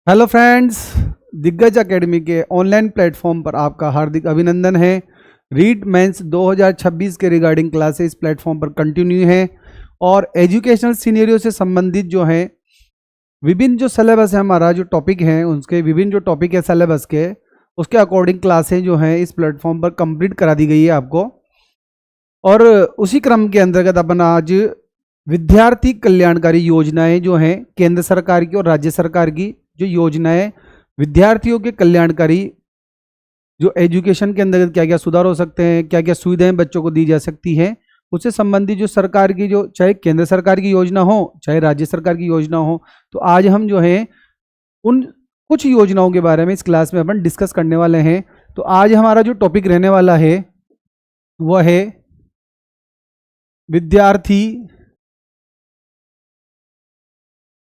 Hello friends, दिग्गज academy के online platform पर आपका हार्दिक अभिनंदन है। रीट मेंस 2026 के रिगार्डिंग क्लासेस इस प्लेटफॉर्म पर कंटिन्यू है और एजुकेशनल सीनियरियो से संबंधित जो है विभिन्न जो सिलेबस है, हमारा जो टॉपिक है उसके विभिन्न जो टॉपिक है सिलेबस के, उसके अकॉर्डिंग क्लासें जो हैं इस प्लेटफॉर्म पर कंप्लीट करा दी गई है आपको। और उसी क्रम के अंतर्गत अपन आज विद्यार्थी कल्याणकारी योजनाएं जो हैं केंद्र सरकार की और राज्य सरकार की जो योजनाएं विद्यार्थियों के कल्याणकारी, जो एजुकेशन के अंदर क्या क्या सुधार हो सकते हैं, क्या क्या सुविधाएं बच्चों को दी जा सकती हैं, उससे संबंधित जो सरकार की, जो चाहे केंद्र सरकार की योजना हो चाहे राज्य सरकार की योजना हो, तो आज हम जो है उन कुछ योजनाओं के बारे में इस क्लास में अपन डिस्कस करने वाले हैं। तो आज हमारा जो टॉपिक रहने वाला है वह है विद्यार्थी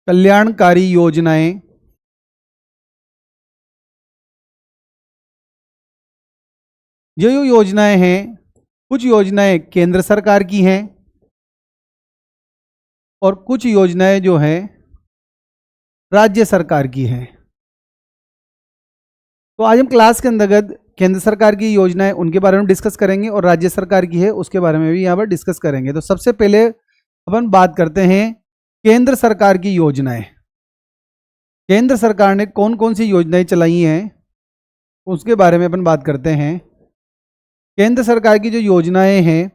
कल्याणकारी योजनाएं। ये जो योजनाएं हैं, कुछ योजनाएं केंद्र सरकार की हैं और कुछ योजनाएं जो हैं राज्य सरकार की हैं। तो आज हम क्लास के अंतर्गत केंद्र सरकार की योजनाएं उनके बारे में डिस्कस करेंगे और राज्य सरकार की है उसके बारे में भी यहाँ पर डिस्कस करेंगे। तो सबसे पहले अपन बात करते हैं केंद्र सरकार की योजनाएं। केंद्र सरकार ने कौन कौन सी योजनाएं चलाई हैं उसके बारे में अपन बात करते हैं। केंद्र सरकार की जो योजनाएं हैं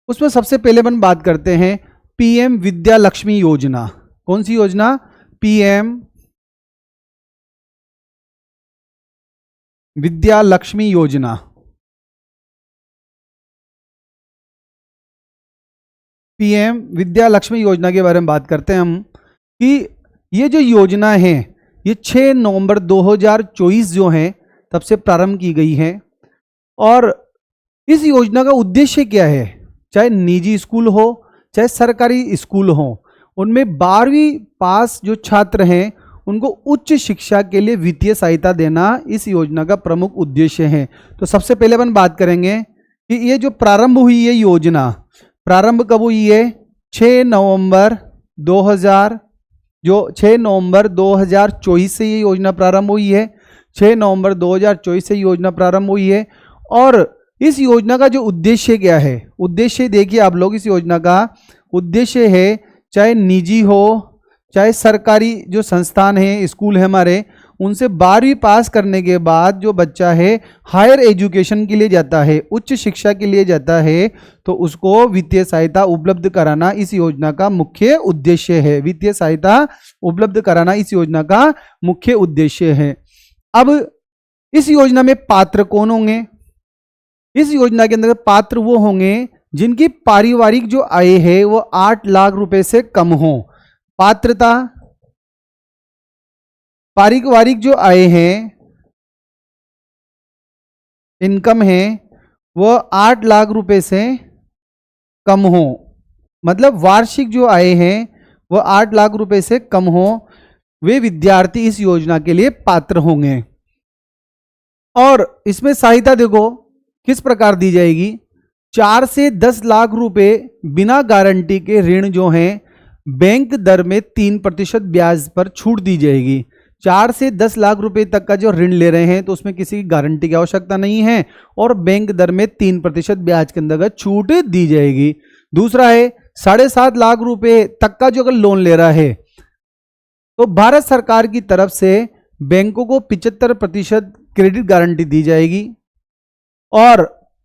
उसमें सबसे पहले अपन बात करते हैं पीएम विद्या लक्ष्मी योजना। कौन सी योजना? पीएम विद्या लक्ष्मी योजना। पीएम विद्या लक्ष्मी योजना के बारे में बात करते हैं हम कि ये जो योजना है ये 6 नवंबर 2024 जो है तब से प्रारंभ की गई है। और इस योजना का उद्देश्य क्या है? चाहे निजी स्कूल हो चाहे सरकारी स्कूल हो, उनमें 12वीं पास जो छात्र हैं उनको उच्च शिक्षा के लिए वित्तीय सहायता देना इस योजना का प्रमुख उद्देश्य है। तो सबसे पहले अपन बात करेंगे कि ये जो प्रारंभ हुई है योजना, प्रारंभ कब हुई है? 6 नवंबर 2024 से ये योजना प्रारंभ हुई है। 6 नवंबर 2024 से योजना प्रारंभ हुई है। और इस योजना का जो उद्देश्य क्या है? उद्देश्य देखिए आप लोग, इस योजना का उद्देश्य है चाहे निजी हो चाहे सरकारी जो संस्थान है, स्कूल है हमारे, उनसे 12वीं पास करने के बाद जो बच्चा है हायर एजुकेशन के लिए जाता है, उच्च शिक्षा के लिए जाता है, तो उसको वित्तीय सहायता उपलब्ध कराना इस योजना का मुख्य उद्देश्य है। वित्तीय सहायता उपलब्ध कराना इस योजना का मुख्य उद्देश्य है। अब इस योजना में पात्र कौन होंगे? इस योजना के अंदर पात्र वो होंगे जिनकी पारिवारिक जो आय है वो 8 लाख रुपए से कम हो। पात्रता, पारिवारिक जो आय है, इनकम है, वो 8 लाख रुपए से कम हो। मतलब वार्षिक जो आय है वो 8 लाख रुपए से कम हो, वे विद्यार्थी इस योजना के लिए पात्र होंगे। और इसमें सहायता देखो किस प्रकार दी जाएगी। 4 से 10 लाख रुपए बिना गारंटी के ऋण जो हैं बैंक दर में 3% ब्याज पर छूट दी जाएगी। 4 से 10 लाख रुपए तक का जो ऋण ले रहे हैं तो उसमें किसी की गारंटी की आवश्यकता नहीं है और बैंक दर में 3% ब्याज के अंतर्गत छूट दी जाएगी। दूसरा है 7.5 लाख रुपए तक का जो अगर लोन ले रहा है तो भारत सरकार की तरफ से बैंकों को 75% क्रेडिट गारंटी दी जाएगी। और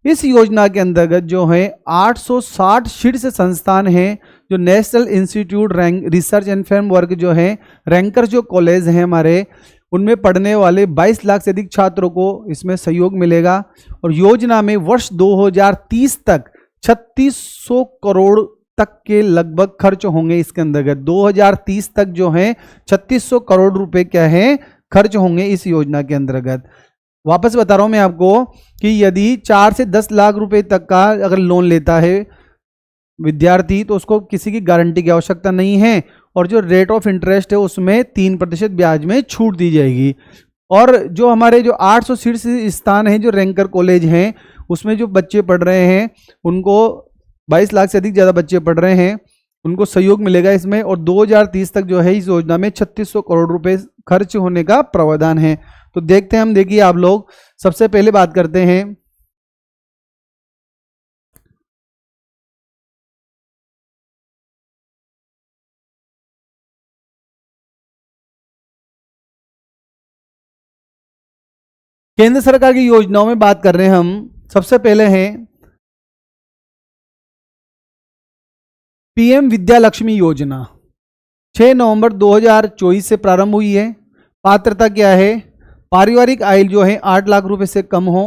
इस योजना के अंतर्गत जो है 860 शीर्ष संस्थान हैं, जो national institute research and framework जो है, रैंकर जो कॉलेज हैं हमारे, उनमें पढ़ने वाले 22 लाख से अधिक छात्रों को इसमें सहयोग मिलेगा। और योजना में वर्ष 2030 तक 3600 करोड़ तक के लगभग खर्च होंगे। इसके अंतर्गत 2030 तक जो है 3600 करोड़ रुपए क्या है खर्च होंगे इस योजना के अंतर्गत। वापस बता रहा हूं मैं आपको कि यदि 4 से 10 लाख रुपए तक का अगर लोन लेता है विद्यार्थी तो उसको किसी की गारंटी की आवश्यकता नहीं है और जो रेट ऑफ इंटरेस्ट है उसमें 3% ब्याज में छूट दी जाएगी। और जो हमारे जो 800 शीर्ष स्थान हैं जो रैंकर कॉलेज हैं उसमें जो बच्चे पढ़ रहे हैं उनको 22 लाख से अधिक ज़्यादा बच्चे पढ़ रहे हैं उनको सहयोग मिलेगा इसमें। और 2030 तक जो है इस योजना में 3600 करोड़ रुपए खर्च होने का प्रावधान है। तो देखते हैं हम, देखिए आप लोग, सबसे पहले बात करते हैं केंद्र सरकार की योजनाओं में बात कर रहे हैं हम। सबसे पहले हैं पीएम विद्या लक्ष्मी योजना, 6 नवंबर 2024 से प्रारंभ हुई है। पात्रता क्या है? पारिवारिक आय जो है 8 लाख रुपए से कम हो।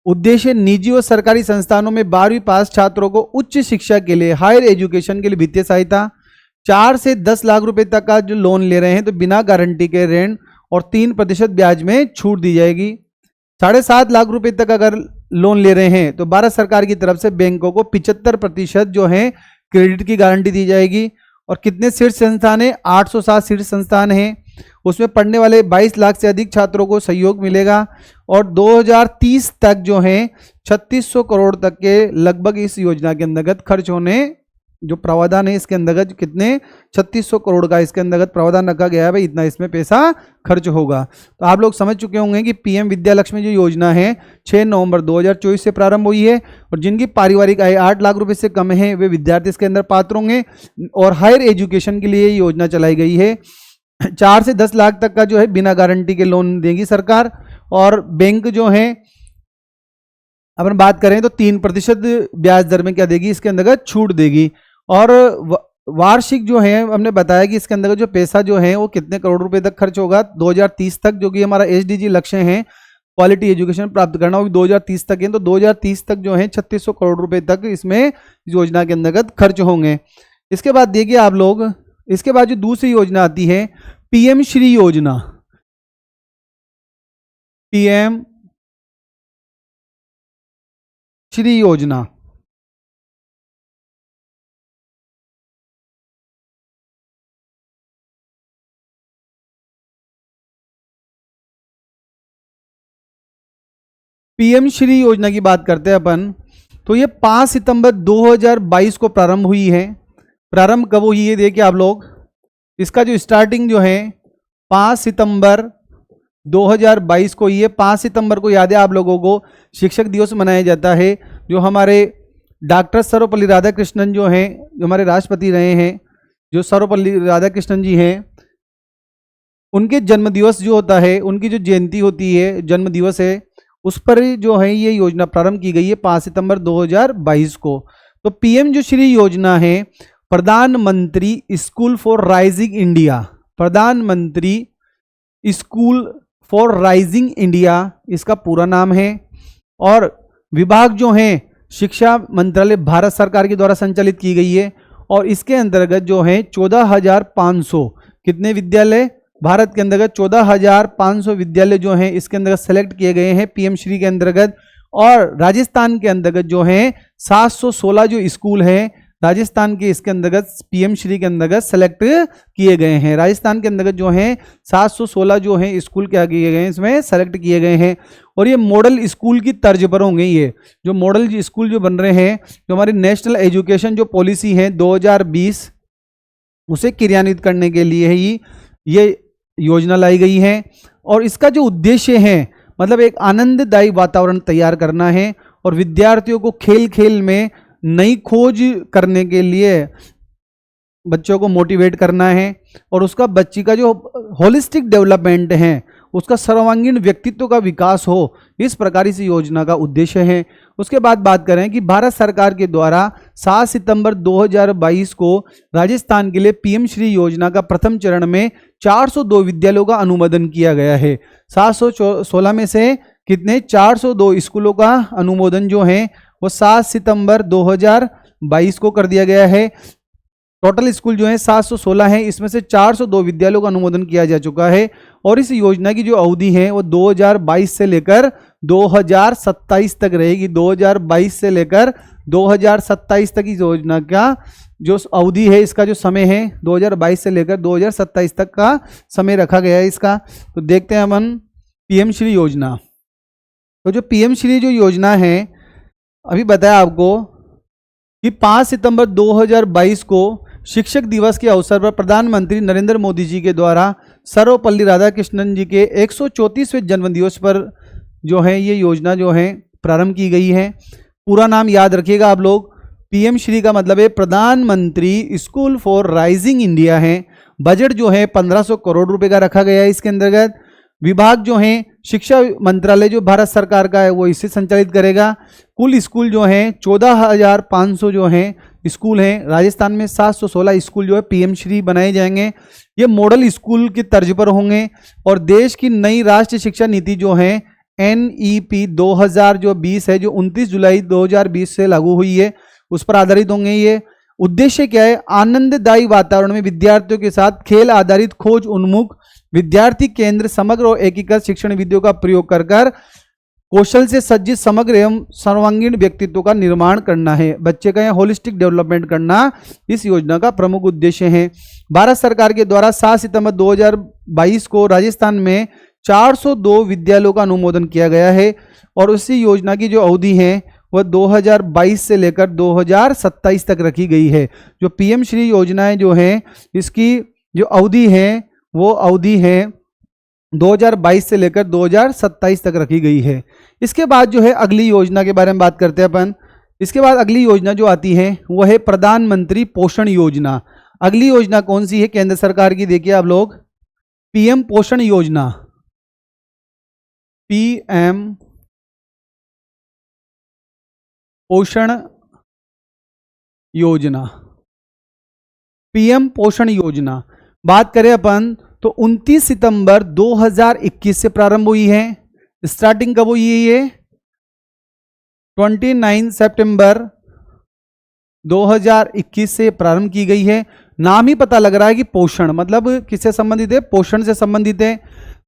उद्देश्य निजी और सरकारी संस्थानों में 12वीं पास छात्रों को उच्च शिक्षा के लिए, हायर एजुकेशन के लिए वित्तीय सहायता। 4 से 10 लाख रुपए तक का जो लोन ले रहे हैं तो बिना गारंटी के ऋण और 3% ब्याज में छूट दी जाएगी। 7.5 लाख रुपए तक अगर लोन ले रहे हैं तो भारत सरकार की तरफ से बैंकों को 75% जो है क्रेडिट की गारंटी दी जाएगी। और कितने शीर्ष संस्थान है? 807 शीर्ष संस्थान हैं। उसमें पढ़ने वाले 22 लाख से अधिक छात्रों को सहयोग मिलेगा। और 2030 तक जो है 3600 करोड़ तक के लगभग इस योजना के अंतर्गत खर्च होने, जो प्रावधान है इसके अंतर्गत कितने, 3600 करोड़ का इसके अंतर्गत प्रावधान रखा गया है भाई, इतना इसमें पैसा खर्च होगा। तो आप लोग समझ चुके होंगे कि पीएम विद्या लक्ष्मी जो योजना है 6 नवंबर 2024 से प्रारंभ हुई है। और जिनकी पारिवारिक आय 8 लाख रुपए से कम है वे विद्यार्थी इसके अंदर पात्र होंगे। और हायर एजुकेशन के लिए योजना चलाई गई है। 4 से 10 लाख तक का जो है बिना गारंटी के लोन देगी सरकार। और बैंक जो है अपन बात करें तो 3% ब्याज दर में क्या देगी, इसके अंतर्गत छूट देगी। और वार्षिक जो है हमने बताया कि इसके अंदर जो पैसा जो है वो कितने करोड़ रुपए तक खर्च होगा 2030 तक, जो कि हमारा एसडीजी लक्ष्य है क्वालिटी एजुकेशन प्राप्त करना, वो भी 2030 तक है। तो 2030 तक जो है 3600 करोड़ रुपए तक इसमें योजना के अंतर्गत खर्च होंगे। इसके बाद देखिए आप लोग, इसके बाद जो दूसरी योजना आती है पीएम श्री योजना। पीएम श्री योजना पीएम श्री योजना की बात करते हैं अपन, तो ये 5 सितंबर 2022 को प्रारंभ हुई है। प्रारंभ कब हुई है देखिए आप लोग, इसका जो स्टार्टिंग जो है 5 सितंबर 2022 को, ये 5 सितंबर को याद है आप लोगों को शिक्षक दिवस मनाया जाता है। जो हमारे डॉक्टर सर्वपल्ली राधाकृष्णन जो हैं, जो हमारे राष्ट्रपति रहे हैं, जो सर्वपल्ली राधाकृष्णन जी हैं, उनके जन्म दिवस जो होता है, उनकी जो जयंती होती है, जन्म दिवस है, उस पर जो है ये योजना प्रारंभ की गई है 5 सितंबर 2022 को। तो पीएम जो श्री योजना है, प्रधानमंत्री स्कूल फॉर राइजिंग इंडिया, प्रधानमंत्री स्कूल फॉर राइजिंग इंडिया इसका पूरा नाम है। और विभाग जो है शिक्षा मंत्रालय भारत सरकार के द्वारा संचालित की गई है। और इसके अंतर्गत जो है 14,500 कितने विद्यालय भारत के अंतर्गत 14,500 विद्यालय जो हैं इसके अंतर्गत सेलेक्ट किए गए हैं पीएम श्री के अंतर्गत। और राजस्थान के अंतर्गत जो है 716 जो स्कूल हैं राजस्थान के इसके अंतर्गत पीएम श्री के अंतर्गत सेलेक्ट किए गए हैं। राजस्थान के अंतर्गत जो है 716 जो है स्कूल क्या किए गए हैं, इसमें सेलेक्ट किए गए हैं। और ये मॉडल स्कूल की तर्ज पर होंगे। ये जो मॉडल स्कूल जो बन रहे हैं, जो हमारी नेशनल एजुकेशन जो पॉलिसी है 2020 उसे क्रियान्वित करने के लिए ही ये योजना लाई गई है। और इसका जो उद्देश्य है मतलब एक आनंददायी वातावरण तैयार करना है और विद्यार्थियों को खेल खेल में नई खोज करने के लिए बच्चों को मोटिवेट करना है और उसका बच्ची का जो होलिस्टिक डेवलपमेंट है, उसका सर्वांगीण व्यक्तित्व का विकास हो, इस प्रकार इस योजना का उद्देश्य है। उसके बाद बात करें कि भारत सरकार के द्वारा 7 सितंबर 2022 को राजस्थान के लिए पीएम श्री योजना का प्रथम चरण में 402 विद्यालयों का अनुमोदन किया गया है। 716 में से कितने 402 स्कूलों का अनुमोदन जो है वो 7 सितंबर 2022 को कर दिया गया है। टोटल स्कूल जो है 716 है, इसमें से 402 विद्यालयों का अनुमोदन किया जा चुका है। और इस योजना की जो अवधि है वो 2022 से लेकर 2027 तक रहेगी। 2022 से लेकर 2027 तक इस योजना का जो अवधि है, इसका जो समय है 2022 से लेकर 2027 तक का समय रखा गया है इसका। तो देखते हैं अपन पीएम श्री योजना। तो जो पीएम श्री जो योजना है अभी बताया आपको कि 5 सितंबर 2022 को शिक्षक दिवस के अवसर पर प्रधानमंत्री नरेंद्र मोदी जी के द्वारा सर्वपल्ली राधाकृष्णन जी के 134वें जन्मदिवस पर जो है ये योजना जो है प्रारंभ की गई है। पूरा नाम याद रखिएगा आप लोग। पीएम श्री का मतलब है प्रधानमंत्री स्कूल फॉर राइजिंग इंडिया है। बजट जो है 1500 करोड़ रुपए का रखा गया है इसके अंतर्गत। विभाग जो है शिक्षा मंत्रालय जो भारत सरकार का है वो इसे संचालित करेगा। कुल स्कूल जो है 14,500 जो है स्कूल हैं। राजस्थान में 716 स्कूल जो है पीएम श्री बनाए जाएंगे। ये मॉडल स्कूल की तर्ज पर होंगे और देश की नई राष्ट्रीय शिक्षा नीति जो है NEP 2020 है जो 29 जुलाई 2020 से लागू हुई है उस पर आधारित होंगे। ये उद्देश्य क्या है? आनंददायी वातावरण में विद्यार्थियों के साथ खेल आधारित खोज उन्मुख विद्यार्थी केंद्र समग्र और एकीकृत शिक्षण विधियों का प्रयोग कर कौशल से सज्जित समग्र एवं सर्वांगीण व्यक्तित्व का निर्माण करना है। बच्चे का होलिस्टिक डेवलपमेंट करना इस योजना का प्रमुख उद्देश्य है। भारत सरकार के द्वारा 7 सितंबर 2022 को राजस्थान में 402 विद्यालयों का अनुमोदन किया गया है और उसी योजना की जो अवधि है वह 2022 से लेकर 2027 तक रखी गई है। जो पीएम श्री योजनाएं जो है इसकी जो अवधि है वो अवधि है 2022 से लेकर 2027 तक रखी गई है। इसके बाद जो है अगली योजना के बारे में बात करते हैं अपन। इसके बाद अगली योजना जो आती है वह है प्रधानमंत्री पोषण योजना। अगली योजना कौन सी है केंद्र सरकार की? देखिए आप लोग, पीएम पोषण योजना। पीएम पोषण योजना, पीएम पोषण योजना बात करें अपन तो 29 सितंबर 2021 से प्रारंभ हुई है। स्टार्टिंग कब हुई है? ये 29 सितंबर 2021 से प्रारंभ की गई है। नाम ही पता लग रहा है कि पोषण मतलब किससे संबंधित है? पोषण से संबंधित है।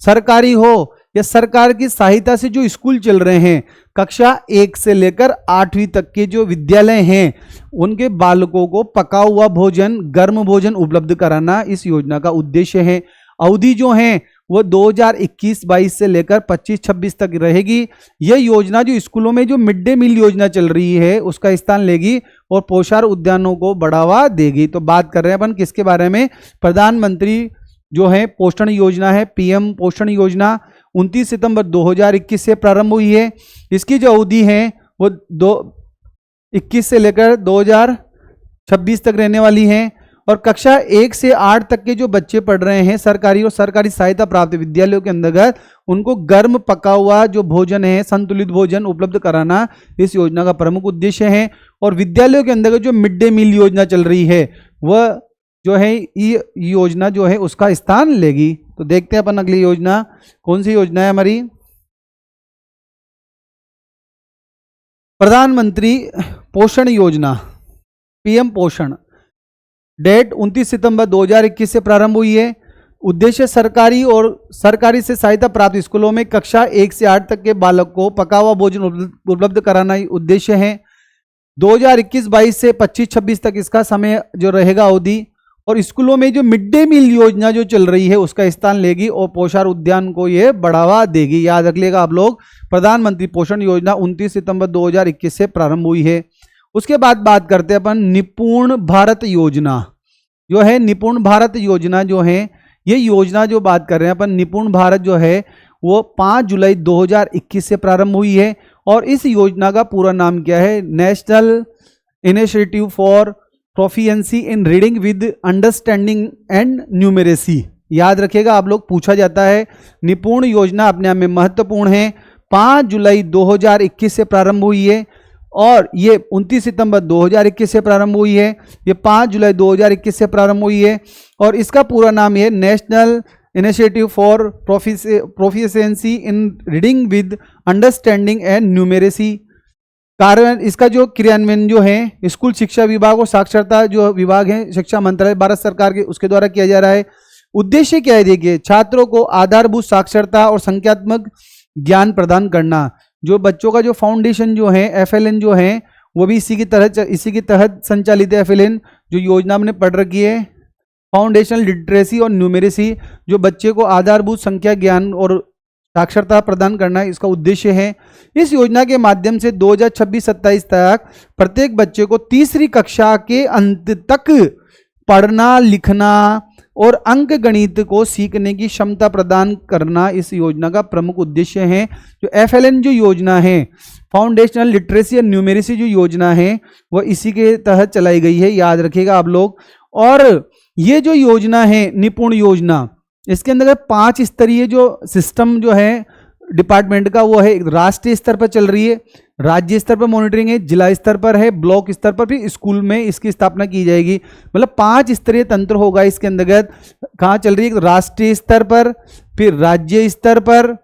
सरकारी हो या सरकार की सहायता से जो स्कूल चल रहे हैं, कक्षा 1 से लेकर 8वीं तक के जो विद्यालय हैं उनके बालकों को पका हुआ भोजन, गर्म भोजन उपलब्ध कराना इस योजना का उद्देश्य है। अवधि जो है वो 2021-22 से लेकर 25-26 तक रहेगी। यह योजना जो स्कूलों में जो मिड डे मील योजना चल रही है उसका स्थान लेगी और पोषण उद्यानों को बढ़ावा देगी। तो बात कर रहे हैं अपन किसके बारे में? प्रधानमंत्री जो है पोषण योजना है, पीएम पोषण योजना 29 सितंबर 2021 से प्रारंभ हुई है। इसकी जो अवधि है वो 2021 से लेकर 2026 तक रहने वाली है और कक्षा 1 से 8 तक के जो बच्चे पढ़ रहे हैं सरकारी और सरकारी सहायता प्राप्त विद्यालयों के अंतर्गत उनको गर्म पका हुआ जो भोजन है, संतुलित भोजन उपलब्ध कराना इस योजना का प्रमुख उद्देश्य है। और विद्यालयों के अंतर्गत जो मिड डे मील योजना चल रही है वह जो है ये योजना जो है उसका स्थान लेगी। तो देखते हैं अपन अगली योजना कौन सी योजना है हमारी? प्रधानमंत्री पोषण योजना, पीएम पोषण। डेट 29 सितंबर 2021 से प्रारंभ हुई है। उद्देश्य सरकारी और सरकारी से सहायता प्राप्त स्कूलों में कक्षा 1 से 8 तक के बालक को पका हुआ भोजन उपलब्ध कराना ही उद्देश्य है। 2021-22 से 25-26 तक इसका समय जो रहेगा अवधि और स्कूलों में जो मिड डे मील योजना जो चल रही है उसका स्थान लेगी और पोषण उद्यान को ये बढ़ावा देगी। याद रख लेगा आप लोग, प्रधानमंत्री पोषण योजना 29 सितंबर 2021 से प्रारंभ हुई है। उसके बाद बात करते हैं अपन निपुण भारत योजना। जो है निपुण भारत योजना जो है ये योजना जो बात कर रहे हैं अपन, निपुण भारत जो है वो 5 जुलाई 2021 से प्रारंभ हुई है और इस योजना का पूरा नाम क्या है? National initiative for proficiency in reading with understanding and numeracy. याद रखिएगा आप लोग, पूछा जाता है। निपुण योजना अपने आप में महत्वपूर्ण है। 5 जुलाई 2021 से प्रारंभ हुई है और ये 29 सितंबर 2021 से प्रारंभ हुई है। ये 5 जुलाई 2021 से प्रारंभ हुई है और इसका पूरा नाम है national initiative for proficiency in reading with understanding and numeracy. कार्यान्वयन इसका जो क्रियान्वयन जो है स्कूल शिक्षा विभाग और साक्षरता जो विभाग है शिक्षा मंत्रालय भारत सरकार के उसके द्वारा किया जा रहा है। उद्देश्य क्या है? देखिए, छात्रों को आधारभूत साक्षरता और संख्यात्मक ज्ञान प्रदान करना। जो बच्चों का जो फाउंडेशन जो है FLN जो है वो भी इसी की तहत संचालित है। FLN जो योजना हमने पढ़ रखी है, फाउंडेशनल लिटरेसी और न्यूमेरेसी, जो बच्चे को आधारभूत संख्या ज्ञान और साक्षरता प्रदान करना इसका उद्देश्य है। इस योजना के माध्यम से 2026-27 तक प्रत्येक बच्चे को तीसरी कक्षा के अंत तक पढ़ना लिखना और अंक गणित को सीखने की क्षमता प्रदान करना इस योजना का प्रमुख उद्देश्य है। जो FLN जो योजना है, फाउंडेशनल लिटरेसी एंड न्यूमेरेसी जो योजना है, वह इसी के तहत चलाई गई है, याद रखिएगा आप लोग। और ये जो योजना है निपुण योजना, इसके अंदर 5 स्तरीय जो सिस्टम जो है डिपार्टमेंट का, वो है राष्ट्रीय स्तर पर चल रही है, राज्य स्तर पर मॉनिटरिंग है, जिला स्तर पर है, ब्लॉक स्तर पर, फिर स्कूल में इसकी स्थापना की जाएगी। मतलब 5 स्तरीय तंत्र होगा इसके अंतर्गत। कहाँ चल रही है? राष्ट्रीय स्तर पर, फिर राज्य स्तर पर,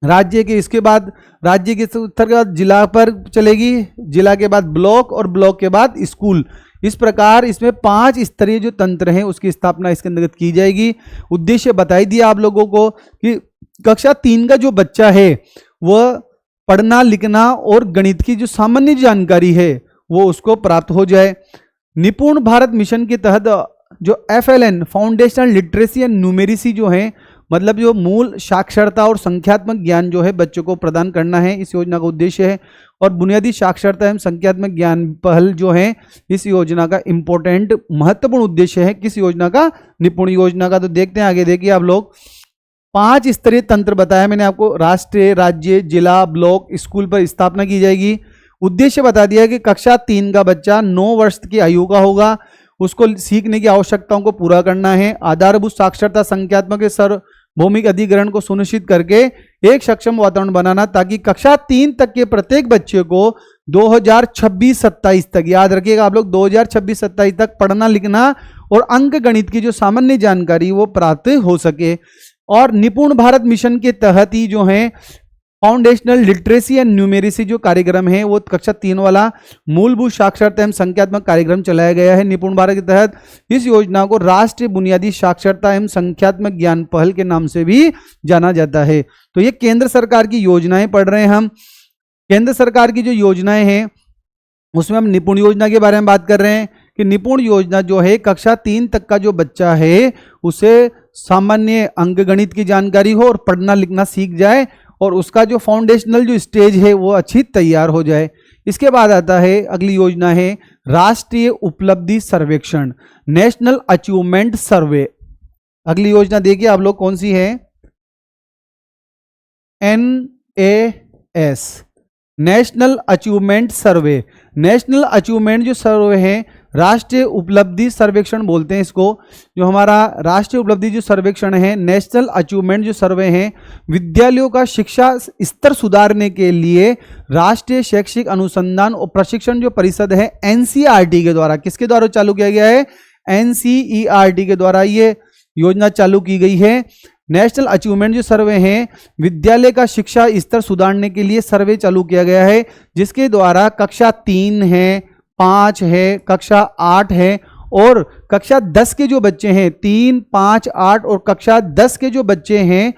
राज्य के इसके बाद राज्य के स्तर के बाद जिला पर चलेगी, जिला के बाद ब्लॉक और ब्लॉक के बाद स्कूल। इस प्रकार इसमें 5 स्तरीय जो तंत्र हैं उसकी स्थापना इसके अंतर्गत की जाएगी। उद्देश्य बताई दिया आप लोगों को कि कक्षा 3 का जो बच्चा है वह पढ़ना लिखना और गणित की जो सामान्य जानकारी है वो उसको प्राप्त हो जाए। निपुण भारत मिशन के तहत जो FLN foundational literacy and numeracy जो है, मतलब जो मूल साक्षरता और संख्यात्मक ज्ञान जो है बच्चों को प्रदान करना है, इस योजना का उद्देश्य है। और बुनियादी साक्षरता एवं संख्यात्मक ज्ञान पहल जो है इस योजना का इंपॉर्टेंट महत्वपूर्ण उद्देश्य है। किस योजना का? निपुण योजना का। तो देखते हैं आगे, देखिए आप लोग। 5 स्तरीय तंत्र बताया मैंने आपको, राष्ट्रीय, राज्य, जिला, ब्लॉक, स्कूल पर स्थापना की जाएगी। उद्देश्य बता दिया कि कक्षा 3 का बच्चा 9 वर्ष की आयु का होगा, उसको सीखने की आवश्यकताओं को पूरा करना है। आधारभूत साक्षरता संख्यात्मक सार्वभौमिक अधिग्रहण को सुनिश्चित करके एक सक्षम वातावरण बनाना, ताकि कक्षा 3 तक के प्रत्येक बच्चे को 2026-27 तक, याद रखिएगा आप लोग, 2026-27 तक पढ़ना लिखना और अंक गणित की जो सामान्य जानकारी वो प्राप्त हो सके। और निपुण भारत मिशन के तहत ही जो है फाउंडेशनल लिटरेसी एंड न्यूमेरेसी जो कार्यक्रम है वो कक्षा 3 वाला मूलभूत साक्षरता एवं संख्यात्मक कार्यक्रम चलाया गया है निपुण भारत के तहत। इस योजना को राष्ट्रीय बुनियादी साक्षरता एवं संख्यात्मक ज्ञान पहल के नाम से भी जाना जाता है। तो ये केंद्र सरकार की योजनाएं पढ़ रहे हैं हम। केंद्र सरकार की जो योजनाएं हैं उसमें हम निपुण योजना के बारे में बात कर रहे हैं कि निपुण योजना जो है कक्षा 3 तक का जो बच्चा है उसे सामान्य अंक गणित की जानकारी हो और पढ़ना लिखना सीख जाए और उसका जो फाउंडेशनल जो स्टेज है वो अच्छी तैयार हो जाए। इसके बाद आता है अगली योजना है राष्ट्रीय उपलब्धि सर्वेक्षण, नेशनल अचीवमेंट सर्वे। अगली योजना देखिए आप लोग कौन सी है? NAS, नेशनल अचीवमेंट सर्वे। नेशनल अचीवमेंट जो सर्वे है, राष्ट्रीय उपलब्धि सर्वेक्षण बोलते हैं इसको। जो हमारा राष्ट्रीय उपलब्धि जो सर्वेक्षण है, नेशनल अचीवमेंट जो सर्वे है, विद्यालयों का शिक्षा स्तर सुधारने के लिए राष्ट्रीय शैक्षिक अनुसंधान और प्रशिक्षण जो परिषद है NCERT के द्वारा, किसके द्वारा चालू किया गया है? NCERT के द्वारा ये योजना चालू की गई है। नेशनल अचीवमेंट जो सर्वे है, विद्यालय का शिक्षा स्तर सुधारने के लिए सर्वे चालू किया गया है, जिसके द्वारा कक्षा 3 है, 5 है, कक्षा 8 है और कक्षा 10 के जो बच्चे हैं, 3, 5, 8 और कक्षा 10 के जो बच्चे हैं,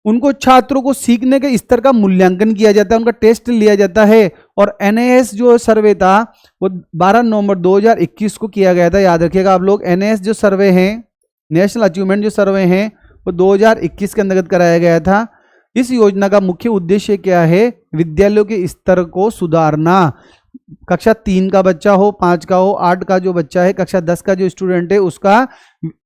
उनको छात्रों को सीखने के स्तर का मूल्यांकन किया जाता है, उनका टेस्ट लिया जाता है। और NAS जो सर्वे था वो 12 नवंबर 2021 को किया गया था, याद रखिएगा आप लोग। NAS जो सर्वे है, नेशनल अचीवमेंट जो सर्वे है, वो 2021 के अंतर्गत कराया गया था। इस योजना का मुख्य उद्देश्य क्या है? विद्यालयों के स्तर को सुधारना। कक्षा 3 का बच्चा हो, 5 का हो, 8 का जो बच्चा है, कक्षा 10 का जो स्टूडेंट है, उसका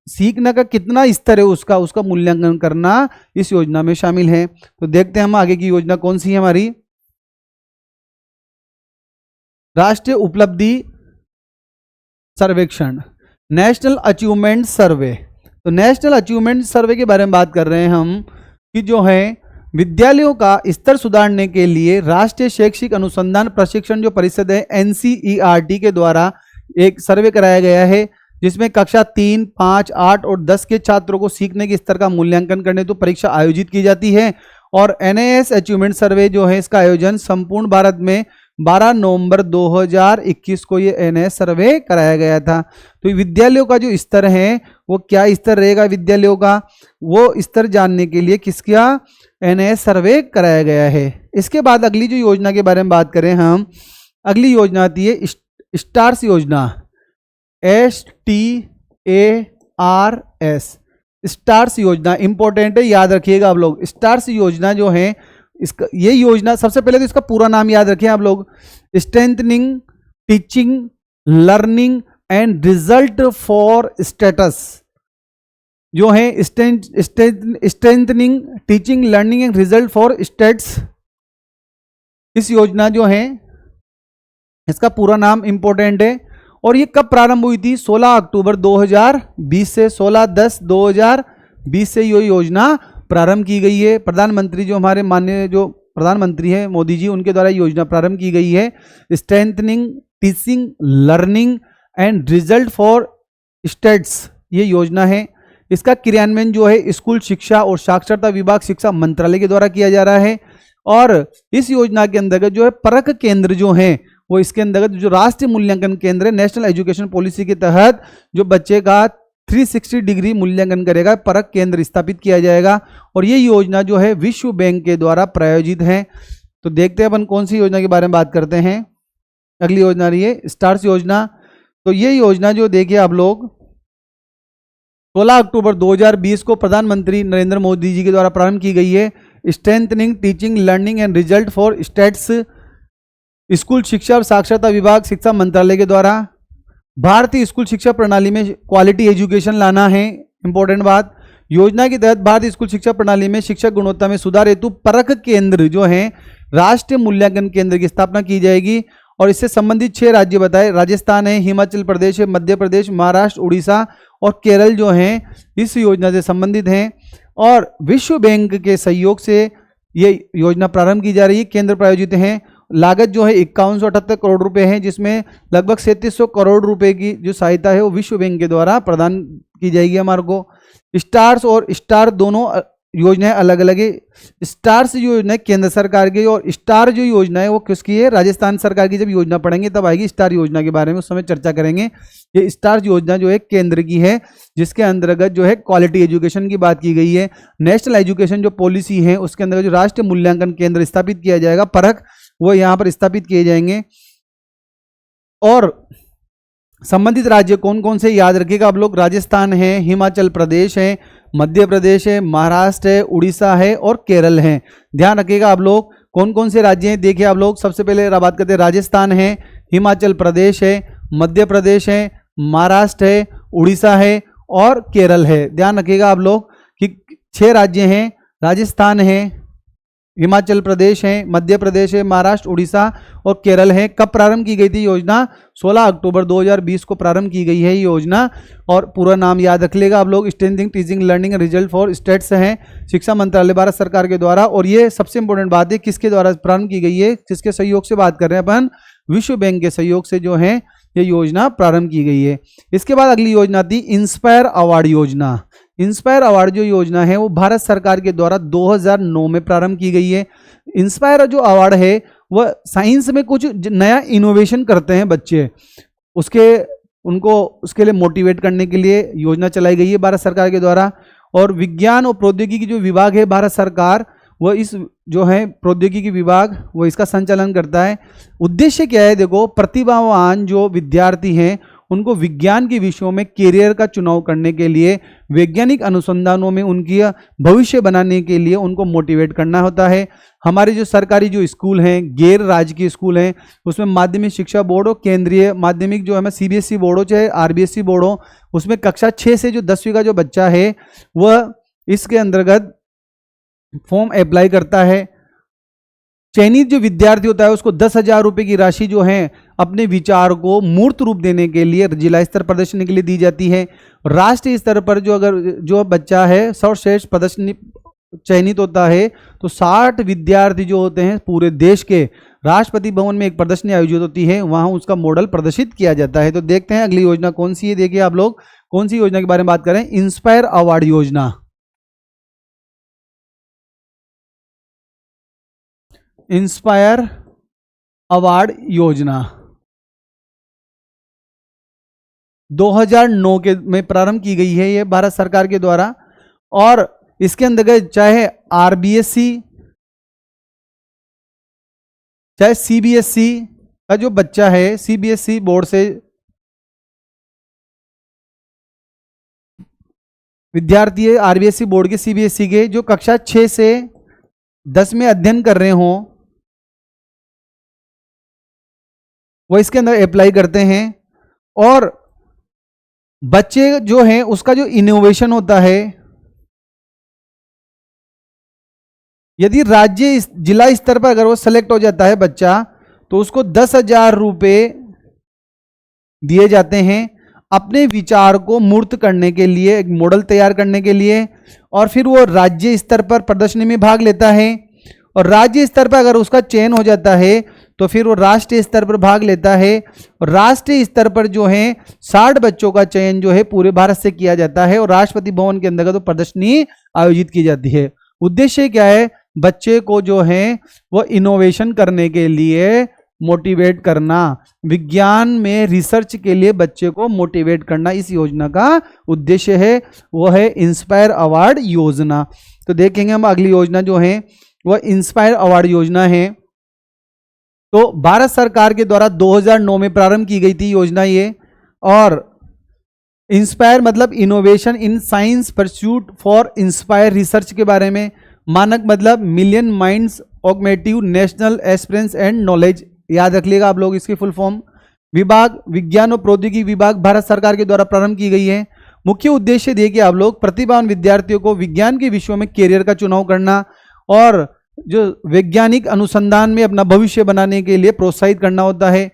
सीखने का कितना स्तर है उसका मूल्यांकन करना इस योजना में शामिल है। तो देखते हैं हम आगे की योजना कौन सी है हमारी। राष्ट्रीय उपलब्धि सर्वेक्षण, नेशनल अचीवमेंट सर्वे। तो नेशनल अचीवमेंट सर्वे के बारे में बात कर रहे हैं हम कि जो है विद्यालयों का स्तर सुधारने के लिए राष्ट्रीय शैक्षिक अनुसंधान प्रशिक्षण जो परिषद है NCERT के द्वारा एक सर्वे कराया गया है, जिसमें कक्षा 3, 5, 8 और 10 के छात्रों को सीखने के स्तर का मूल्यांकन करने हेतु परीक्षा आयोजित की जाती है। और NAS अचीवमेंट सर्वे जो है इसका आयोजन संपूर्ण भारत में 12 नवंबर 2021 को ये NAS सर्वे कराया गया था। तो विद्यालयों का जो स्तर है वो क्या स्तर रहेगा विद्यालयों का, वो स्तर जानने के लिए किसका NAS सर्वे कराया गया है। इसके बाद अगली जो योजना के बारे में बात करें हम, अगली योजना आती है स्टार्स योजना, STARS, स्टार्स योजना इंपॉर्टेंट है, याद रखिएगा आप लोग। स्टार्स योजना जो है इसका, ये योजना सबसे पहले तो इसका पूरा नाम याद रखें आप लोग, strengthening teaching learning and result for status जो है strengthening teaching learning and result for states. इस योजना जो है इसका पूरा नाम इंपॉर्टेंट है। और ये कब प्रारंभ हुई थी? 16 अक्टूबर 2020 से 16/10/2020 से ये योजना प्रारंभ की गई है। प्रधानमंत्री जो हमारे माननीय जो प्रधानमंत्री हैं मोदी जी, उनके द्वारा योजना प्रारंभ की गई है। Strengthening teaching learning and result for states ये योजना है। इसका क्रियान्वयन जो है स्कूल शिक्षा और साक्षरता विभाग शिक्षा मंत्रालय के द्वारा किया जा रहा है। और इस योजना के अंतर्गत जो है परख केंद्र जो है वो इसके अंतर्गत जो राष्ट्रीय मूल्यांकन केंद्र है नेशनल एजुकेशन पॉलिसी के तहत जो बच्चे का 360 डिग्री मूल्यांकन करेगा परख केंद्र स्थापित किया जाएगा। और ये योजना जो है विश्व बैंक के द्वारा प्रायोजित है। तो देखते हैं अपन कौन सी योजना के बारे में बात करते हैं। अगली योजना रही है स्टार्स योजना। तो ये योजना जो देखिए आप लोग 16 अक्टूबर 2020 को प्रधानमंत्री नरेंद्र मोदी जी के द्वारा प्रारंभ की गई है। Strengthening teaching learning and result for states school शिक्षा और साक्षरता विभाग शिक्षा मंत्रालय के द्वारा भारतीय स्कूल शिक्षा प्रणाली में क्वालिटी एजुकेशन लाना है। इंपॉर्टेंट बात, योजना के तहत भारतीय स्कूल शिक्षा प्रणाली में शिक्षा गुणवत्ता में सुधार हेतु परख केंद्र जो है राष्ट्रीय मूल्यांकन केंद्र की स्थापना की जाएगी। और इससे संबंधित 6 राज्य बताए, राजस्थान है, हिमाचल प्रदेश है, मध्य प्रदेश, महाराष्ट्र, उड़ीसा और केरल जो हैं इस योजना से संबंधित हैं। और विश्व बैंक के सहयोग से ये योजना प्रारंभ की जा रही है। केंद्र प्रायोजित हैं। लागत जो है 5178 करोड़ रुपए है, जिसमें लगभग 3700 करोड़ रुपए की जो सहायता है वो विश्व बैंक के द्वारा प्रदान की जाएगी हमारे को। स्टार्स और स्टार दोनों योजनाएं अलग अलग है। स्टार्स जो योजना है केंद्र सरकार की और स्टार जो योजना है वो किसकी है? राजस्थान सरकार की। जब योजना पढ़ेंगे तब आएगी स्टार योजना के बारे में, उस समय चर्चा करेंगे। ये स्टार योजना जो है केंद्र की है, जिसके अंतर्गत जो है क्वालिटी एजुकेशन की बात की गई है। नेशनल एजुकेशन जो पॉलिसी है उसके अंतर्गत जो राष्ट्रीय मूल्यांकन केंद्र स्थापित किया जाएगा परख वो यहाँ पर स्थापित किए जाएंगे। और संबंधित राज्य कौन कौन से याद रखिएगा आप लोग, राजस्थान है, हिमाचल प्रदेश है, मध्य प्रदेश है, महाराष्ट्र है, उड़ीसा है और केरल है। ध्यान रखिएगा आप लोग कौन कौन से राज्य हैं। देखिए आप लोग सबसे पहले बात करते हैं राजस्थान है, हिमाचल प्रदेश है, मध्य प्रदेश है, महाराष्ट्र है, उड़ीसा है और केरल है। ध्यान रखिएगा आप लोग कि 6 राज्य हैं, राजस्थान है, हिमाचल प्रदेश है, मध्य प्रदेश है, महाराष्ट्र, उड़ीसा और केरल है। कब प्रारंभ की गई थी योजना? 16 अक्टूबर 2020 को प्रारंभ की गई है ये योजना। और पूरा नाम याद रख लेगा आप लोग, strengthening teaching learning result for states है, शिक्षा मंत्रालय भारत सरकार के द्वारा। और ये सबसे इंपॉर्टेंट बात है किसके द्वारा प्रारंभ की गई है, किसके सहयोग से बात कर रहे हैं अपन? विश्व बैंक के सहयोग से जो है ये योजना प्रारंभ की गई है। इसके बाद अगली योजना थी इंस्पायर अवार्ड योजना। इंस्पायर अवार्ड जो योजना है वो भारत सरकार के द्वारा 2009 में प्रारंभ की गई है। इंस्पायर जो अवार्ड है वह साइंस में कुछ नया इनोवेशन करते हैं बच्चे, उसके लिए मोटिवेट करने के लिए योजना चलाई गई है भारत सरकार के द्वारा। और विज्ञान और प्रौद्योगिकी जो विभाग है भारत सरकार, वह इस जो है प्रौद्योगिकी विभाग वो इसका संचालन करता है। उद्देश्य क्या है? देखो, प्रतिभावान जो विद्यार्थी हैं उनको विज्ञान के विषयों में कैरियर का चुनाव करने के लिए, वैज्ञानिक अनुसंधानों में उनकी भविष्य बनाने के लिए उनको मोटिवेट करना होता है। हमारे जो सरकारी जो स्कूल हैं, गैर राजकीय स्कूल हैं, उसमें माध्यमिक शिक्षा बोर्ड हो, केंद्रीय माध्यमिक जो है CBSE बोर्ड हो चाहे RBSE बोर्ड हो, उसमें कक्षा 6 से जो 10वीं का जो बच्चा है वह इसके अंतर्गत फॉर्म अप्लाई करता है। चयनित जो विद्यार्थी होता है उसको 10,000 रुपए की राशि जो है अपने विचार को मूर्त रूप देने के लिए जिला स्तर प्रदर्शनी के लिए दी जाती है। राष्ट्रीय स्तर पर जो बच्चा है सर्वश्रेष्ठ प्रदर्शनी चयनित होता है तो 60 विद्यार्थी जो होते हैं पूरे देश के राष्ट्रपति भवन में एक प्रदर्शनी आयोजित होती है, वहां उसका मॉडल प्रदर्शित किया जाता है। तो देखते हैं अगली योजना कौन सी है। देखिए आप लोग कौन सी योजना के बारे में बात करें, इंस्पायर अवार्ड योजना। इंस्पायर अवार्ड योजना 2009 के में प्रारंभ की गई है ये भारत सरकार के द्वारा। और इसके अंतर्गत चाहे RBSE चाहे CBSE का जो बच्चा है, CBSE बोर्ड से विद्यार्थी है, RBSE बोर्ड के CBSE के जो कक्षा 6 से 10 में अध्ययन कर रहे हों वो इसके अंदर अप्लाई करते हैं। और बच्चे जो हैं उसका जो इनोवेशन होता है, यदि राज्य जिला स्तर पर अगर वो सेलेक्ट हो जाता है बच्चा, तो उसको 10,000 रुपये दिए जाते हैं अपने विचार को मूर्त करने के लिए, एक मॉडल तैयार करने के लिए। और फिर वो राज्य स्तर पर प्रदर्शनी में भाग लेता है, और राज्य स्तर पर अगर उसका चयन हो जाता है तो फिर वो राष्ट्रीय स्तर पर भाग लेता है। और राष्ट्रीय स्तर पर जो है 60 बच्चों का चयन जो है पूरे भारत से किया जाता है, और राष्ट्रपति भवन के अंतर्गत तो प्रदर्शनी आयोजित की जाती है। उद्देश्य क्या है? बच्चे को जो है वो इनोवेशन करने के लिए मोटिवेट करना, विज्ञान में रिसर्च के लिए बच्चे को मोटिवेट करना, इस योजना का उद्देश्य है। वो है इंस्पायर अवार्ड योजना। तो देखेंगे हम अगली योजना जो है वह इंस्पायर अवार्ड योजना है। तो भारत सरकार के द्वारा 2009 में प्रारंभ की गई थी योजना ये। और इंस्पायर मतलब innovation in science pursuit for inspire research के बारे में। मानक मतलब million minds augmenting national aspirations and knowledge, याद रख लीजिएगा आप लोग इसकी फुल फॉर्म। विभाग विज्ञान और प्रौद्योगिकी विभाग भारत सरकार के द्वारा प्रारंभ की गई है। मुख्य उद्देश्य देखिए आप लोग, प्रतिभावान विद्यार्थियों को विज्ञान के विषयों में कैरियर का चुनाव करना और जो वैज्ञानिक अनुसंधान में अपना भविष्य बनाने के लिए प्रोत्साहित करना होता है।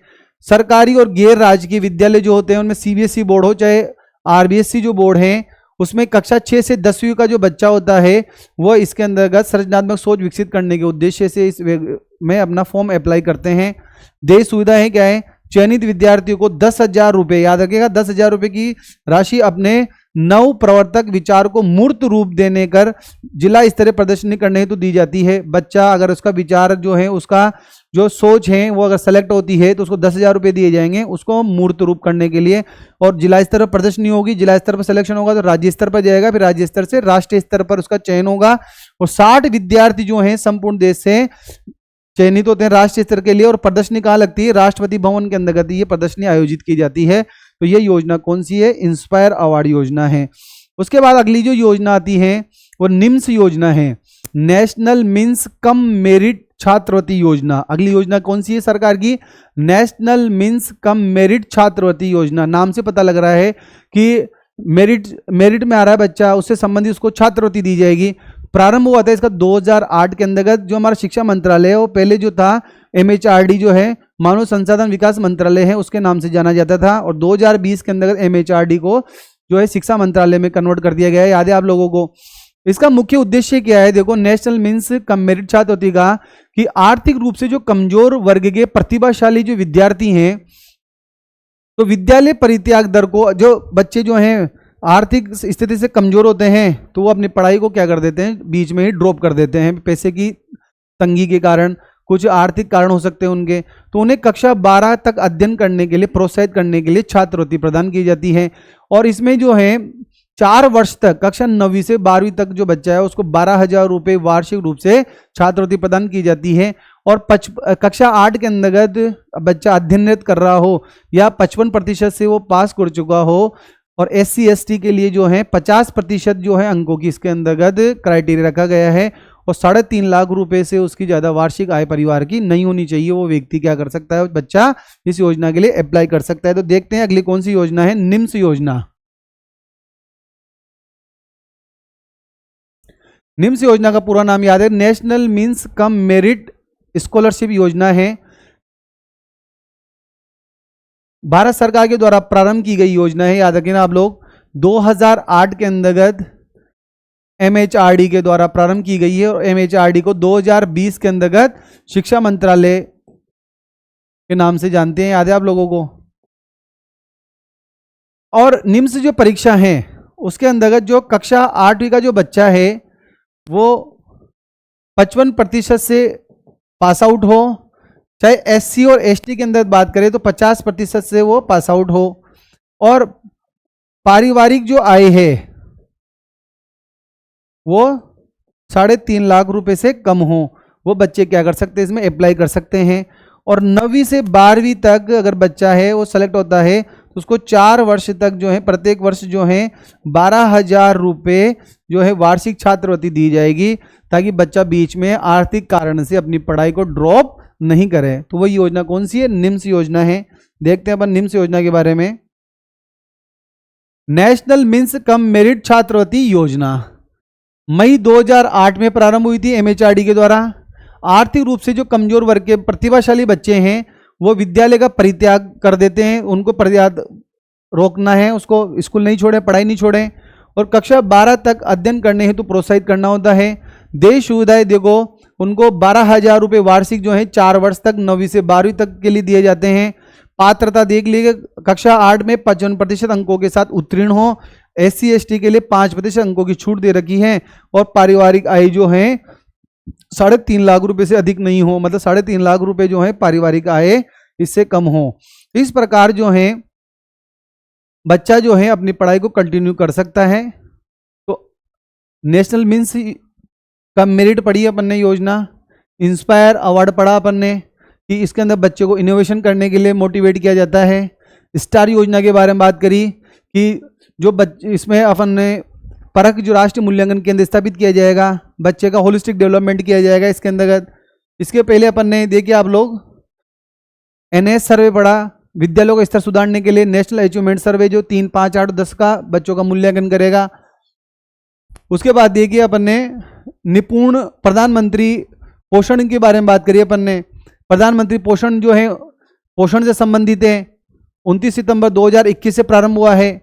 सरकारी और गैर राजकीय विद्यालय जो होते हैं उनमें सीबीएसई बोर्ड हो चाहे आरबीएसई जो बोर्ड है, उसमें कक्षा 6 से 10वीं का जो बच्चा होता है वह इसके अंतर्गत सृजनात्मक सोच विकसित करने के उद्देश्य से इस में अपना फॉर्म अप्लाई करते हैं। देय सुविधा है क्या है? चयनित विद्यार्थियों को 10,000 रुपये, याद रखिएगा 10,000 रुपये की राशि अपने नव प्रवर्तक विचार को मूर्त रूप देने कर जिला स्तरीय प्रदर्शनी करने हेतु दी जाती है। बच्चा अगर उसका विचार जो है, उसका जो सोच है वो अगर सेलेक्ट होती है तो उसको 10,000 रुपये दिए जाएंगे उसको मूर्त रूप करने के लिए। और जिला स्तर पर प्रदर्शनी होगी, जिला स्तर पर सिलेक्शन होगा तो राज्य स्तर पर जाएगा, फिर राज्य स्तर से राष्ट्रीय स्तर पर उसका चयन होगा। और 60 विद्यार्थी जो हैं संपूर्ण देश से चयनित होते हैं राष्ट्रीय स्तर के लिए। और प्रदर्शनी कहाँ लगती है? राष्ट्रपति भवन के अंतर्गत ये प्रदर्शनी आयोजित की जाती है। तो ये योजना कौन सी है? इंस्पायर अवार्ड योजना है। उसके बाद अगली जो योजना आती है वो निम्स योजना है, नेशनल मीन्स कम मेरिट छात्रवृत्ति योजना। अगली योजना कौन सी है सरकार की? नेशनल मीन्स कम मेरिट छात्रवृत्ति योजना। नाम से पता लग रहा है कि मेरिट में आ रहा है बच्चा, उससे संबंधित उसको छात्रवृत्ति दी जाएगी। प्रारंभ हुआ था इसका 2008 के अंतर्गत। जो हमारा शिक्षा मंत्रालय है वो पहले जो था एमएचआरडी जो है, मानव संसाधन विकास मंत्रालय है, उसके नाम से जाना जाता था। और 2020 के अंतर्गत एमएचआरडी को जो है शिक्षा मंत्रालय में कन्वर्ट कर दिया गया है, याद है आप लोगों को। इसका मुख्य उद्देश्य क्या है? देखो, नेशनल मीन्स कम मेरिट छात्रवृत्ति का कि आर्थिक रूप से जो कमजोर वर्ग के प्रतिभाशाली जो विद्यार्थी हैं, तो विद्यालय परित्याग दर को, जो बच्चे जो हैं आर्थिक स्थिति से कमजोर होते हैं तो वो अपनी पढ़ाई को क्या कर देते हैं? बीच में ही ड्रॉप कर देते हैं, पैसे की तंगी के कारण, कुछ आर्थिक कारण हो सकते हैं उनके। तो उन्हें कक्षा 12 तक अध्ययन करने के लिए प्रोत्साहित करने के लिए छात्रवृत्ति प्रदान की जाती है। और इसमें जो है 4 वर्ष तक, कक्षा 9वीं से 12वीं तक जो बच्चा है उसको 12,000 रुपये वार्षिक रूप से छात्रवृत्ति प्रदान की जाती है। और कक्षा 8 के अंतर्गत बच्चा अध्ययनरत कर रहा हो या 55% से वो पास कर चुका हो, और SC ST के लिए जो है 50% जो है अंकों की इसके अंतर्गत क्राइटेरिया रखा गया है। और 3.5 लाख रुपए से उसकी ज्यादा वार्षिक आय परिवार की नहीं होनी चाहिए। वो व्यक्ति क्या कर सकता है? बच्चा इस योजना के लिए अप्लाई कर सकता है। तो देखते हैं अगली कौन सी योजना है? निम्स योजना। निम्स योजना का पूरा नाम याद है, national means cum merit scholarship योजना है। भारत सरकार के द्वारा प्रारंभ की गई योजना है, याद रखना आप लोग। 2008 के अंतर्गत एमएचआरडी के द्वारा प्रारंभ की गई है, और एमएचआरडी को 2020 के अंतर्गत शिक्षा मंत्रालय के नाम से जानते हैं, याद है आप लोगों को। और निम्स जो परीक्षा है उसके अंतर्गत जो कक्षा 8वीं का जो बच्चा है वो 55% से पास आउट हो, चाहे SC और ST के अंदर बात करें तो 50% से वो पास आउट हो, और पारिवारिक जो आय है वो 3.5 लाख रुपए से कम हो, वो बच्चे क्या कर सकते हैं? इसमें अप्लाई कर सकते हैं। और 9वीं से 12वीं तक अगर बच्चा है वो सेलेक्ट होता है तो उसको 4 वर्ष तक जो है, प्रत्येक वर्ष जो है 12,000 रुपये जो है वार्षिक छात्रवृत्ति दी जाएगी, ताकि बच्चा बीच में आर्थिक कारण से अपनी पढ़ाई को ड्रॉप नहीं करे। तो वही योजना कौन सी है? निम्स योजना है। देखते हैं अपन निम्स योजना के बारे में। नेशनल मीन्स कम मेरिट छात्रवृत्ति योजना मई 2008 में प्रारंभ हुई थी एमएचआरडी के द्वारा। आर्थिक रूप से जो कमजोर वर्ग के प्रतिभाशाली बच्चे हैं वो विद्यालय का परित्याग कर देते हैं, उनको परित्याग रोकना है, उसको स्कूल नहीं छोड़ें, पढ़ाई नहीं छोड़ें और कक्षा 12 तक अध्ययन करने हेतु प्रोत्साहित करना होता है। देश सुविधाएं देखो, उनको 12,000 रुपये वार्षिक जो है 4 वर्ष तक 9वीं से 12वीं तक के लिए दिए जाते हैं। पात्रता देख लीजिए, कक्षा 8 में 55% अंकों के साथ उत्तीर्ण हो, SC ST के लिए 5% अंकों की छूट दे रखी है और पारिवारिक आय जो है 3.5 लाख रुपए से अधिक नहीं हो, मतलब 3.5 लाख रुपए जो है पारिवारिक आय इससे कम हो। इस प्रकार जो है बच्चा जो है अपनी पढ़ाई को कंटिन्यू कर सकता है। तो नेशनल मीन्स कम मेरिट पढ़ी अपन ने योजना, इंस्पायर अवार्ड पढ़ा अपन ने कि इसके अंदर बच्चे को इनोवेशन करने के लिए मोटिवेट किया जाता है। स्टार योजना के बारे में बात करी कि जो बच्चे इसमें अपन ने परख जो राष्ट्रीय मूल्यांकन केंद्र स्थापित किया जाएगा, बच्चे का होलिस्टिक डेवलपमेंट किया जाएगा इसके अंतर्गत। इसके पहले अपन ने देखिए आप लोग NS सर्वे पढ़ा, विद्यालयों का स्तर सुधारने के लिए नेशनल अचीवमेंट सर्वे जो 3, 5, 8, 10 का बच्चों का मूल्यांकन करेगा। उसके बाद देखिए अपन ने निपुण प्रधानमंत्री पोषण के बारे में बात करी अपन ने। प्रधानमंत्री पोषण जो है पोषण से संबंधित है, 29 सितंबर 2021 से प्रारंभ हुआ है,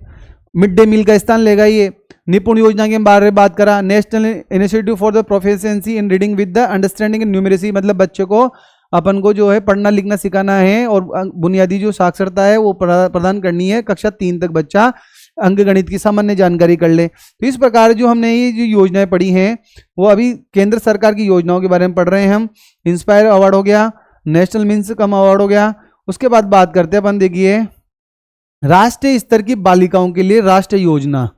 मिड डे मील का स्थान लेगा ये। निपुण योजना के बारे में बात करा, national initiative for the proficiency in reading with the understanding in numeracy, मतलब बच्चे को अपन को जो है पढ़ना लिखना सिखाना है और बुनियादी जो साक्षरता है वो प्रदान करनी है। कक्षा 3 तक बच्चा अंकगणित की सामान्य जानकारी कर ले। तो इस प्रकार जो हमने ये जो योजनाएं पढ़ी हैं वो अभी केंद्र सरकार की योजनाओं के बारे में पढ़ रहे हैं हम। इंस्पायर अवार्ड हो गया, नेशनल मीन्स कम अवार्ड हो गया। उसके बाद बात करते हैं अपन, देखिए राष्ट्रीय स्तर की बालिकाओं के लिए राष्ट्रीय योजना,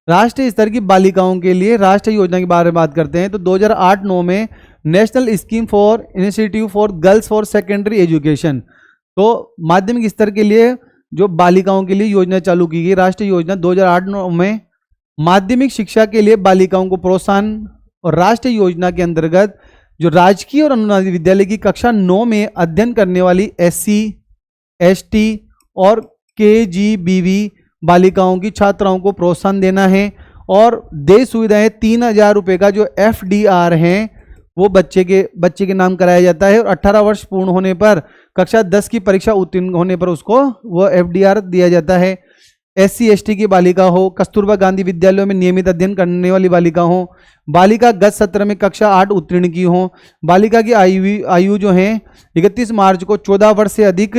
राष्ट्रीय स्तर की बालिकाओं के लिए राष्ट्रीय योजना के बारे में बात करते हैं। तो 2008-9 में national scheme for initiative for girls for secondary education, तो माध्यमिक स्तर के लिए जो बालिकाओं के लिए योजना चालू की गई, राष्ट्रीय योजना 2008-9 में माध्यमिक शिक्षा के लिए बालिकाओं को प्रोत्साहन। और राष्ट्रीय योजना के अंतर्गत जो राजकीय और अनुदानित विद्यालय की कक्षा 9 में अध्ययन करने वाली SC ST और KGBV बालिकाओं की छात्राओं को प्रोत्साहन देना है। और देश सुविधाएं 3,000 रुपये का जो FDR है वो बच्चे के नाम कराया जाता है। और 18 वर्ष पूर्ण होने पर कक्षा 10 की परीक्षा उत्तीर्ण होने पर उसको वो FDR दिया जाता है। SC ST की बालिका हो, कस्तूरबा गांधी विद्यालयों में नियमित अध्ययन करने वाली बालिका हो, बालिका गत सत्र में कक्षा 8 उत्तीर्ण की हो, बालिका की आयु जो है 31 मार्च को 14 वर्ष से अधिक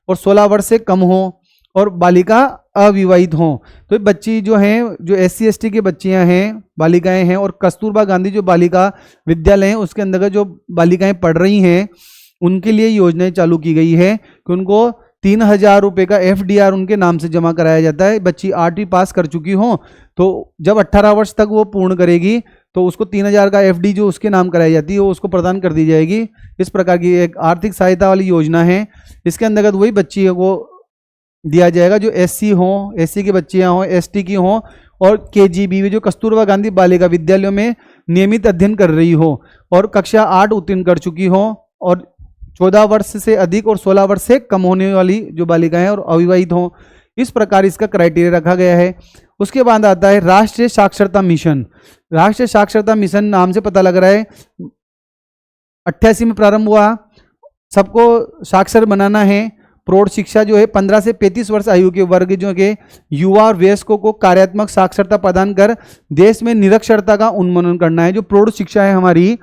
और 16 वर्ष से कम हो और बालिका अविवाहित हों। तो बच्ची जो हैं जो SC ST की बच्चियां हैं, बालिकाएं हैं, और कस्तूरबा गांधी जो बालिका विद्यालय हैं उसके अंदर जो बालिकाएं पढ़ रही हैं उनके लिए योजनाएं चालू की गई है कि उनको 3,000 रुपये का FDR उनके नाम से जमा कराया जाता है। बच्ची 8वीं पास कर चुकी हो तो जब 18 वर्ष तक वो पूर्ण करेगी तो उसको 3,000 का FD जो उसके नाम कराई जाती है वो उसको प्रदान कर दी जाएगी। इस प्रकार की एक आर्थिक सहायता वाली योजना है। इसके अंतर्गत वही बच्ची को दिया जाएगा जो SC हो, SC की बच्चियां हों, ST की हों और KGBV जो कस्तूरबा गांधी बालिका विद्यालयों में नियमित अध्ययन कर रही हो और कक्षा 8 उत्तीर्ण कर चुकी हो और 14 वर्ष से अधिक और 16 वर्ष से कम होने वाली जो बालिकाएं हैं और अविवाहित हों। इस प्रकार इसका क्राइटेरिया रखा गया है। उसके बाद आता है राष्ट्रीय साक्षरता मिशन। राष्ट्रीय साक्षरता मिशन नाम से पता लग रहा है 88 में प्रारंभ हुआ। सबको साक्षर बनाना है। प्रौढ़ शिक्षा जो है 15 से 35 वर्ष आयु के वर्ग जो के युवा और वयस्कों को कार्यात्मक साक्षरता प्रदान कर देश में निरक्षरता का उन्मूलन करना है। जो प्रौढ़ शिक्षा है हमारी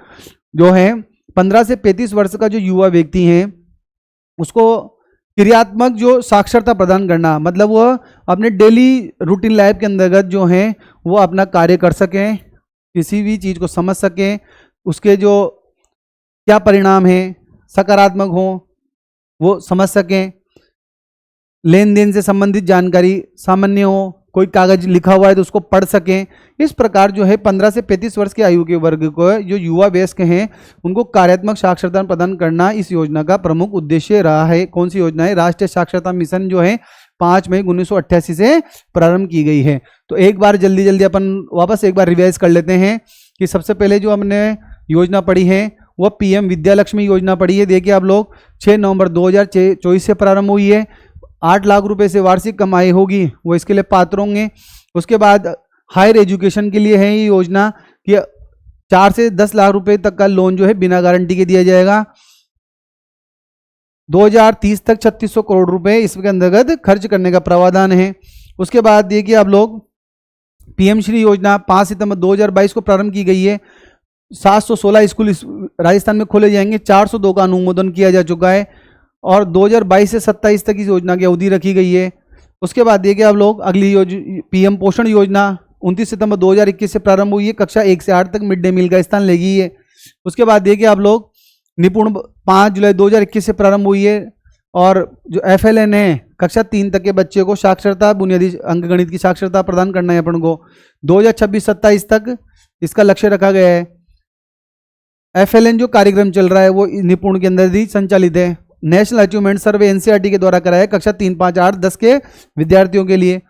जो है 15 से 35 वर्ष का जो युवा व्यक्ति हैं उसको क्रियात्मक जो साक्षरता प्रदान करना, मतलब वह अपने डेली रूटीन लाइफ के अंतर्गत जो है वो अपना कार्य कर सकें, किसी भी चीज़ को समझ सकें, उसके जो क्या परिणाम हैं सकारात्मक हो वो समझ सकें, लेन देन से संबंधित जानकारी सामान्य हो, कोई कागज लिखा हुआ है तो उसको पढ़ सकें। इस प्रकार जो है 15 से 35 वर्ष के आयु के वर्ग को जो युवा वयस्क हैं उनको कार्यात्मक साक्षरता प्रदान करना इस योजना का प्रमुख उद्देश्य रहा है। कौन सी योजना है? राष्ट्रीय साक्षरता मिशन जो है 5 मई 1988 से प्रारंभ की गई है। तो एक बार जल्दी अपन वापस एक बार रिवाइज कर लेते हैं कि सबसे पहले जो हमने योजना पढ़ी है वह PM विद्या लक्ष्मी योजना पढ़ी है। देखिए आप लोग 6 नवंबर 2024 से प्रारंभ हुई है। 8 लाख रुपए से वार्षिक कमाई होगी वो इसके लिए पात्र होंगे। उसके बाद हायर एजुकेशन के लिए है ये योजना कि 4 से 10 लाख रुपए तक का लोन जो है बिना गारंटी के दिया जाएगा। 2030 तक 3600 करोड़ रुपए इसके अंतर्गत खर्च करने का प्रावधान है। उसके बाद देखिए आप लोग पीएम श्री योजना 5 सितंबर 2022 को प्रारंभ की गई है। 716 स्कूल राजस्थान में खोले जाएंगे। 402 का अनुमोदन किया जा चुका है और 2022 से 27 तक इस योजना की अवधि रखी गई है। उसके बाद देखिए आप लोग अगली पीएम पोषण योजना 29 सितंबर 2021 से प्रारंभ हुई है। कक्षा 1 से 8 तक मिड डे मील का स्थान लेगी है। उसके बाद देखिए आप लोग निपुण 5 जुलाई 2021 से प्रारंभ हुई है और जो FLN है कक्षा 3 तक के बच्चे को साक्षरता बुनियादी अंकगणित की साक्षरता प्रदान करना है अपन को। 2026-27 तक इसका लक्ष्य रखा गया है। FLN जो कार्यक्रम चल रहा है वो निपुण के अंदर ही संचालित है। नेशनल अचीवमेंट सर्वे NCERT के द्वारा कराया कक्षा 3, 5, 8, 10 के विद्यार्थियों के लिए।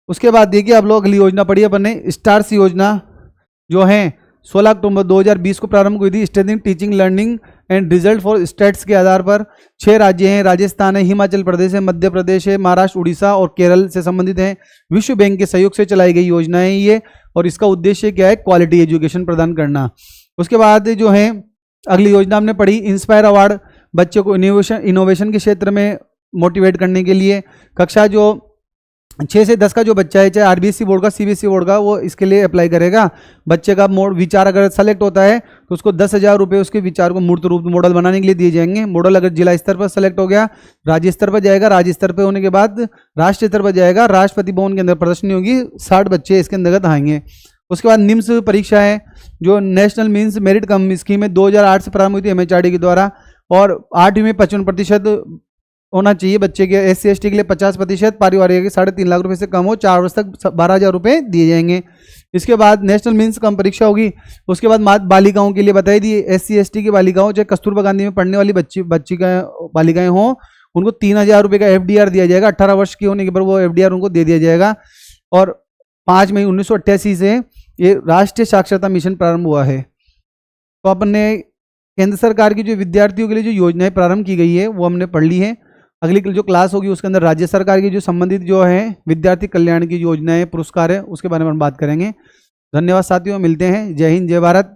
उसके बाद देखिए आप लोग अगली योजना पढ़ी अपन ने स्टार्स योजना जो है 16 अक्टूबर 2020 को प्रारंभ हुई थी। Strengthening teaching learning and result for states के आधार पर 6 राज्य हैं, राजस्थान है, हिमाचल प्रदेश है, मध्य प्रदेश है, महाराष्ट्र, उड़ीसा और केरल से संबंधित हैं। विश्व बैंक के सहयोग से चलाई गई योजना है ये और इसका उद्देश्य क्या है? क्वालिटी एजुकेशन प्रदान करना। उसके बाद जो है अगली योजना हमने पढ़ी इंस्पायर अवार्ड, बच्चों को इनोवेशन के क्षेत्र में मोटिवेट करने के लिए। कक्षा जो 6 से 10 का जो बच्चा है, चाहे RBSE बोर्ड का, CBSE बोर्ड का, वो इसके लिए अप्लाई करेगा। बच्चे का विचार अगर सेलेक्ट होता है तो उसको 10,000 रुपये उसके विचार को मूर्त रूप मॉडल बनाने के लिए दिए जाएंगे। मॉडल अगर जिला स्तर पर सेलेक्ट हो गया, राज्य स्तर पर जाएगा, राज्य स्तर पर होने के बाद राष्ट्रीय स्तर पर जाएगा, राष्ट्रपति भवन के अंदर प्रदर्शनी होगी, 60 बच्चे इसके अंतर्गत आएंगे। उसके बाद निम्स परीक्षा है जो नेशनल मीन्स मेरिट कम स्कीम है 2008 से प्रारंभ हुई थी MHRD के द्वारा और 8वीं में 55% होना चाहिए बच्चे के। SC ST के लिए 50%, पारिवारिक के 3.5 लाख रुपए से कम हो, 4 वर्ष तक 12,000 रुपये दिए जाएंगे। इसके बाद नेशनल मीन्स कम परीक्षा होगी। उसके बाद बालिकाओं के लिए बताई दी SC ST की बालिकाओं चाहे कस्तूरबा गांधी में पढ़ने वाली बालिकाएं हों उनको 3,000 रुपये का FDR दिया जाएगा। 18 वर्ष की होने के बाद वो FDR उनको दे दिया जाएगा। और 5 मई 1988 से ये राष्ट्रीय साक्षरता मिशन प्रारंभ हुआ है। तो अपन ने केंद्र सरकार की जो विद्यार्थियों के लिए जो योजनाएं प्रारंभ की गई है वो हमने पढ़ ली है। अगली जो क्लास होगी उसके अंदर राज्य सरकार की जो संबंधित जो है विद्यार्थी कल्याण की योजनाएं, पुरस्कार है, उसके बारे में हम बात करेंगे। धन्यवाद साथियों, मिलते हैं। जय हिंद, जय भारत।